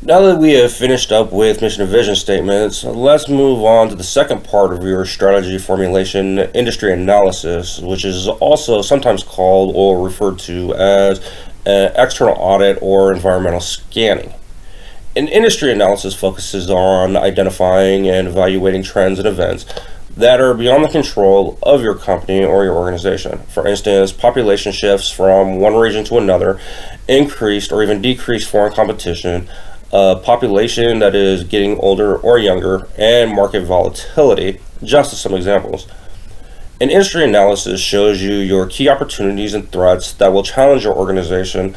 Now that we have finished up with mission and vision statements, let's move on to the second part of your strategy formulation, industry analysis, which is also sometimes called or referred to as external audit or environmental scanning. An industry analysis focuses on identifying and evaluating trends and events that are beyond the control of your company or your organization. For instance, population shifts from one region to another, increased or even decreased foreign competition, a population that is getting older or younger, and market volatility, just as some examples. An industry analysis shows you your key opportunities and threats that will challenge your organization,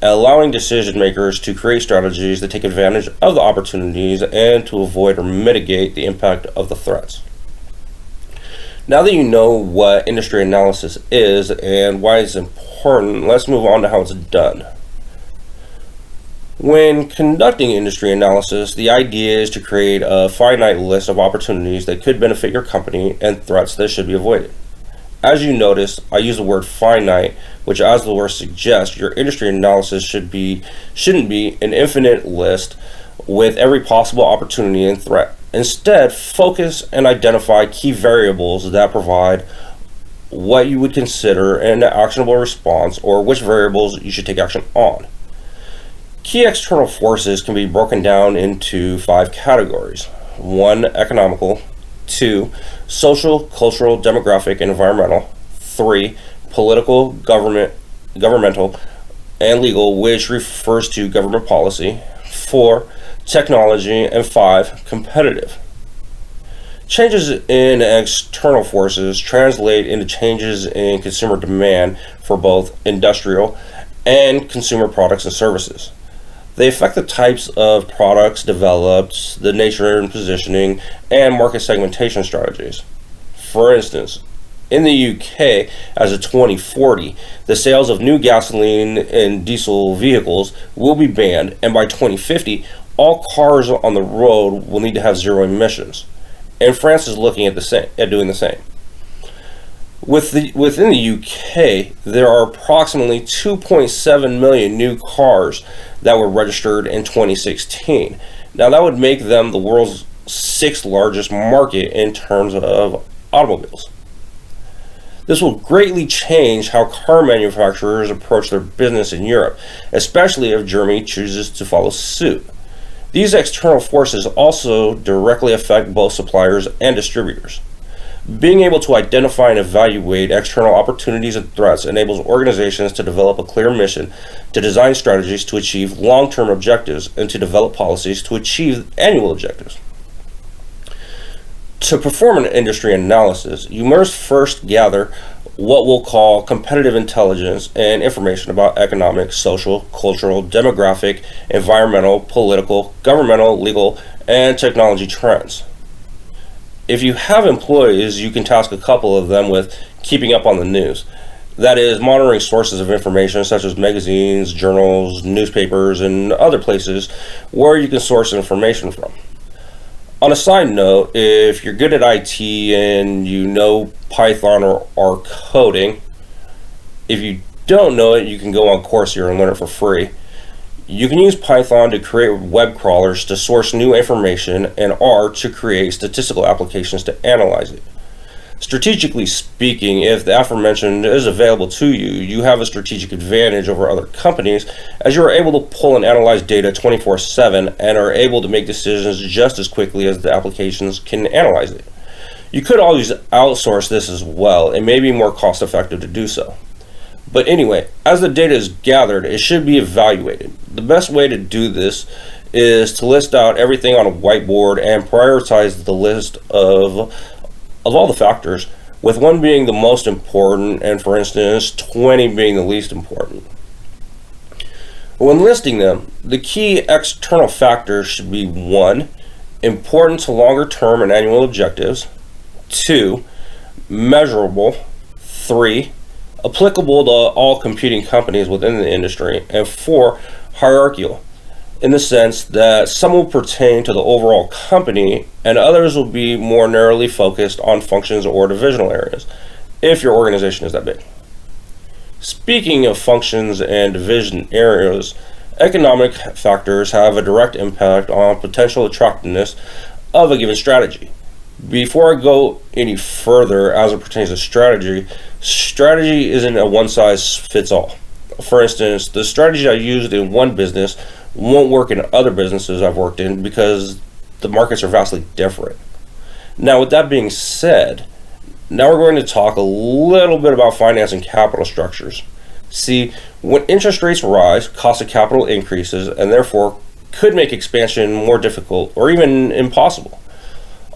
allowing decision makers to create strategies that take advantage of the opportunities and to avoid or mitigate the impact of the threats. Now that you know what industry analysis is and why it's important, let's move on to how it's done. When conducting industry analysis, the idea is to create a finite list of opportunities that could benefit your company and threats that should be avoided. As you notice, I use the word finite, which, as the word suggests, your industry analysis shouldn't be an infinite list with every possible opportunity and threat. Instead, focus and identify key variables that provide what you would consider an actionable response or which variables you should take action on. Key external forces can be broken down into 5 categories. 1, economical. 2, social, cultural, demographic, and environmental. 3, political, governmental, and legal, which refers to government policy. 4, technology, and 5, competitive. Changes in external forces translate into changes in consumer demand for both industrial and consumer products and services. They affect the types of products developed, the nature and positioning, and market segmentation strategies. For instance, in the UK, as of 2040, the sales of new gasoline and diesel vehicles will be banned, and by 2050, all cars on the road will need to have zero emissions. And France is looking at doing the same. Within the UK, there are approximately 2.7 million new cars that were registered in 2016. Now, that would make them the world's 6th largest market in terms of automobiles. This will greatly change how car manufacturers approach their business in Europe, especially if Germany chooses to follow suit. These external forces also directly affect both suppliers and distributors. Being able to identify and evaluate external opportunities and threats enables organizations to develop a clear mission, to design strategies to achieve long-term objectives, and to develop policies to achieve annual objectives. To perform an industry analysis, you must first gather what we'll call competitive intelligence and information about economic, social, cultural, demographic, environmental, political, governmental, legal, and technology trends. If you have employees, you can task a couple of them with keeping up on the news. That is, monitoring sources of information such as magazines, journals, newspapers, and other places where you can source information from. On a side note, if you're good at IT and you know Python or coding, if you don't know it, you can go on Coursera and learn it for free. You can use Python to create web crawlers to source new information and R to create statistical applications to analyze it. Strategically speaking, if the aforementioned is available to you, you have a strategic advantage over other companies as you are able to pull and analyze data 24/7 and are able to make decisions just as quickly as the applications can analyze it. You could always outsource this as well. It may be more cost effective to do so. But anyway, as the data is gathered, it should be evaluated. The best way to do this is to list out everything on a whiteboard and prioritize the list of all the factors, with 1 being the most important and, for instance, 20 being the least important. When listing them, the key external factors should be 1, important to longer term and annual objectives, 2, measurable, 3, applicable to all competing companies within the industry, and 4, hierarchical, in the sense that some will pertain to the overall company and others will be more narrowly focused on functions or divisional areas, if your organization is that big. Speaking of functions and division areas, Economic factors have a direct impact on potential attractiveness of a given strategy. Before I go any further as it pertains to strategy isn't a one-size-fits-all. For instance, the strategy I used in one business won't work in other businesses I've worked in because the markets are vastly different. Now, with that being said, now we're going to talk a little bit about finance and capital structures. See, when interest rates rise, cost of capital increases and therefore could make expansion more difficult or even impossible.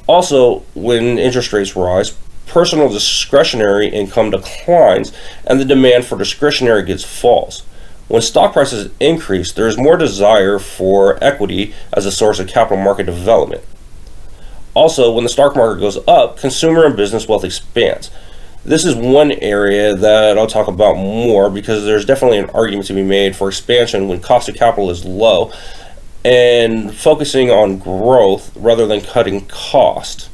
Also, when interest rates rise, personal discretionary income declines and the demand for discretionary goods falls. When stock prices increase, there is more desire for equity as a source of capital market development. Also, when the stock market goes up, consumer and business wealth expands. This is one area that I'll talk about more because there's definitely an argument to be made for expansion when cost of capital is low and focusing on growth rather than cutting cost.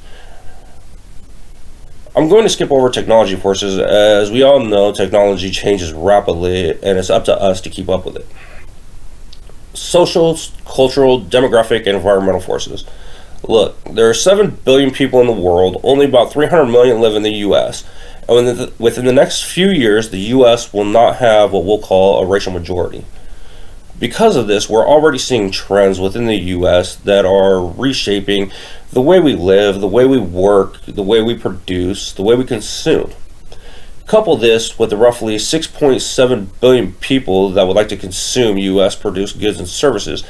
I'm going to skip over technology forces. As we all know, technology changes rapidly and it's up to us to keep up with it. Social, cultural, demographic, and environmental forces. Look, there are 7 billion people in the world, only about 300 million live in the US, and within the next few years, the US will not have what we'll call a racial majority. Because of this, we're already seeing trends within the US that are reshaping the way we live, the way we work, the way we produce, the way we consume. Couple this with the roughly 6.7 billion people that would like to consume US produced goods and services,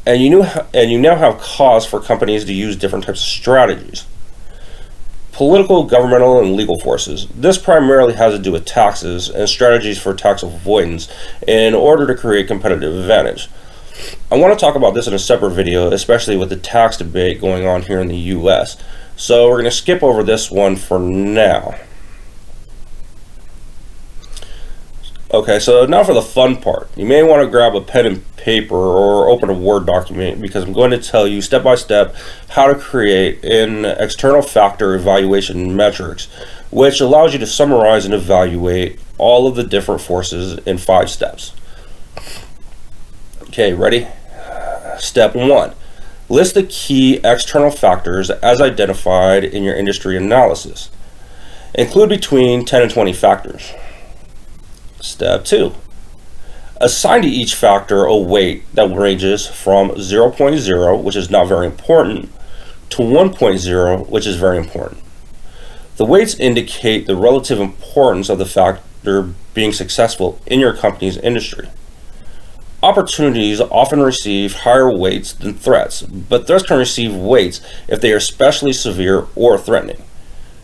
and you now have cause for companies to use different types of strategies. Political, governmental, and legal forces. This primarily has to do with taxes and strategies for tax avoidance in order to create competitive advantage. I want to talk about this in a separate video, especially with the tax debate going on here in the US. So we're going to skip over this one for now. Okay, so now for the fun part. You may want to grab a pen and paper or open a Word document because I'm going to tell you step by step how to create an external factor evaluation matrix, which allows you to summarize and evaluate all of the different forces in 5 steps. Okay, ready? Step 1. List the key external factors as identified in your industry analysis. Include between 10 and 20 factors. Step 2. Assign to each factor a weight that ranges from 0.0, which is not very important, to 1.0, which is very important. The weights indicate the relative importance of the factor being successful in your company's industry. Opportunities often receive higher weights than threats, but threats can receive weights if they are especially severe or threatening.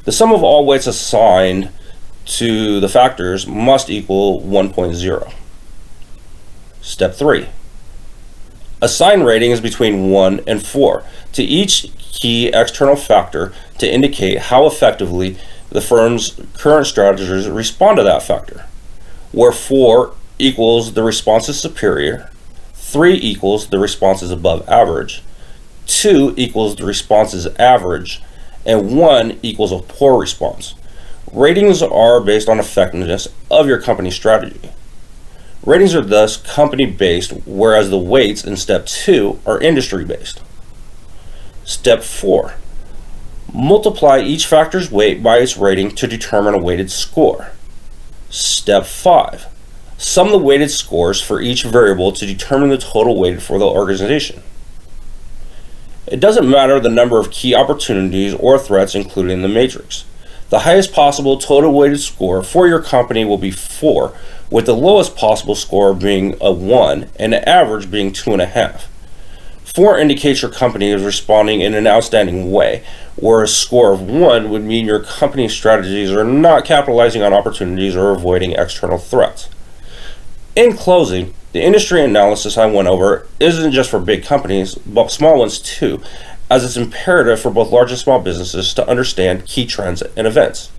The sum of all weights assigned to the factors must equal 1.0. Step 3. Assign ratings between 1 and 4 to each key external factor to indicate how effectively the firm's current strategies respond to that factor, where 4 equals the response is superior, 3 equals the response is above average, 2 equals the response is average, and 1 equals a poor response. Ratings are based on effectiveness of your company strategy. Ratings are thus company-based, whereas the weights in Step 2 are industry-based. Step 4. Multiply each factor's weight by its rating to determine a weighted score. Step 5. Sum the weighted scores for each variable to determine the total weighted for the organization. It doesn't matter the number of key opportunities or threats included in the matrix. The highest possible total weighted score for your company will be 4, with the lowest possible score being a 1 and the average being 2.5. 4 indicates your company is responding in an outstanding way, where a score of 1 would mean your company's strategies are not capitalizing on opportunities or avoiding external threats. In closing, the industry analysis I went over isn't just for big companies, but small ones too, as it's imperative for both large and small businesses to understand key trends and events.